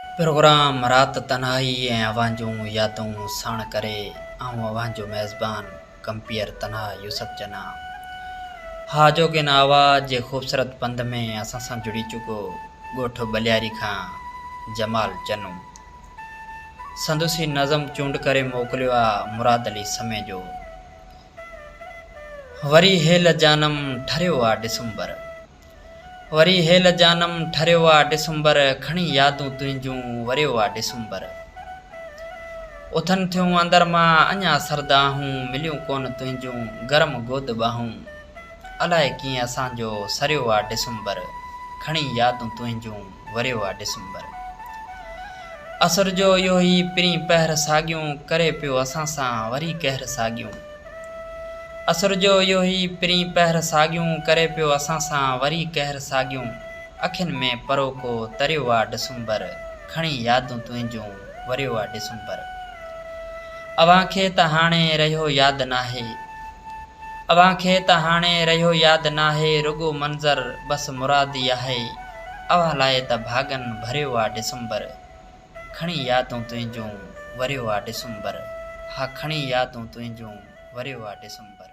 Programme रात तन्हाई ऐं अवांजूं यादूं साण करे आऊं अवांजो मेज़बान कंपियर तन्हा यूसुफ जना। हा जोगिन आवाज़ जे ख़ूबसूरत पंध में असां सां जुड़ी चुको ॻोठ बलियारी खां जमाल चनू। संदुसी नज़म चूंड करे मोकिलियो आहे मुराद अली समय जो। वरी हेल जानम ठरियो आहे डिसंबर, वरी हेल जानम ठरियो आहे डिसंबर, खणी यादूं तुंहिंजूं वरियो आहे डिसंबर। उथनि थियूं अंदर मां अञा सरदाहूं, मिलियूं कोन तुंहिंजूं गरम गोद ॿाहूं। अलाए कीअं असांजो सरियो आहे डिसंबर, खणी यादूं तुंहिंजूं वरियो आहे डिसंबर। असुर जो इहो ई पिरी पहर साॻियूं करे पियो असां सां वरी कहर साॻियूं। असुर जो इहो ई पिरी पहर साॻियूं करे पियो असां सां वरी कहर साॻियूं। अखियुनि में परोको तरियो आहे डिसंबर, खणी यादूं तुंहिंजूं वरियो आहे डिसंबर। अव्हांखे त हाणे रहियो यादि नाहे, अव्हांखे त हाणे रहियो यादि नाहे, रुगो मंज़र बसि मुरादी आहे। अव्हां लाइ त भाॻनि भरियो आहे डिसंबर, खणी यादूं तुंहिंजूं वरियो आहे डिसंबर। हा खणी यादूं तुंहिंजूं वरियो आहे डिसंबर।